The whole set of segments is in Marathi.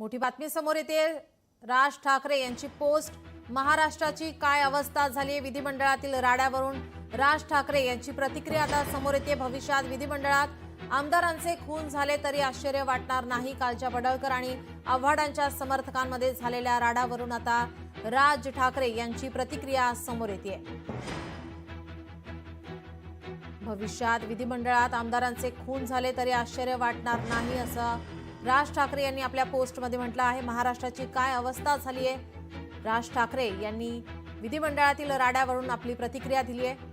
मोठी बातमी समोर येते। राज ठाकरे यांची पोस्ट, महाराष्ट्राची काय अवस्था झाली। विधिमंडळातील राड्यावरून राज ठाकरे यांची प्रतिक्रिया आता समोर येते। भविष्यात विधिमंडळात आमदारांचे खून झाले तरी आश्चर्य वाटणार नाही। कालच्या पडळकर आणि आव्हाडांच्या समर्थकांमध्ये झालेल्या राड्यावरून आता राज ठाकरे यांची प्रतिक्रिया समोर येते। भविष्यात विधिमंडळात आमदारांचे खून झाले तरी आश्चर्य वाटणार नाही, असं राज ठाकरे यांनी आपल्या पोस्टमध्ये म्हटलं आहे। महाराष्ट्राची काय अवस्था झाली आहे। राज ठाकरे यांनी विधिमंडळातील राड्यावरून आपली प्रतिक्रिया दिली आहे।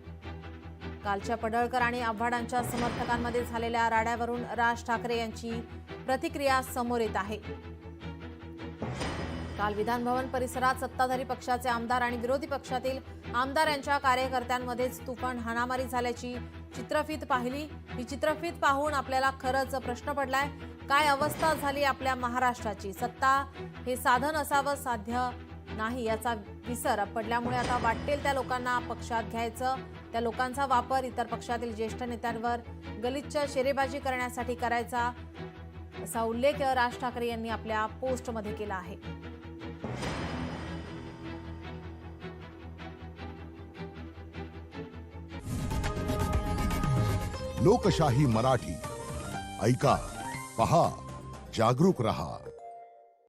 कालच्या पडळकर आणि आव्हाडांच्या समर्थकांमध्ये झालेल्या राड्यावरून राज ठाकरे यांची प्रतिक्रिया समोर येत आहे। काल विधानभवन परिसरात सत्ताधारी पक्षाचे आमदार आणि विरोधी पक्षातील आमदार यांच्या कार्यकर्त्यांमध्येच तुफान हाणामारी झाल्याची चित्रफीत पाहिली। ही चित्रफीत पाहून आपल्याला खरंच प्रश्न पडलाय, काय अवस्था झाली आपल्या महाराष्ट्राची। सत्ता हे साधन असावं, साध्य नाही याचा विसर पडल्यामुळे आता वाटेल त्या लोकांना पक्षात घ्यायचं, त्या लोकांचा वापर इतर पक्षातील ज्येष्ठ नेत्यांवर गलिच्छ शेरेबाजी करण्यासाठी करायचा, असा उल्लेख राज ठाकरे यांनी आपल्या पोस्टमध्ये केला आहे। लोकशाही मराठी ऐका, पहा, जागरूक रहा।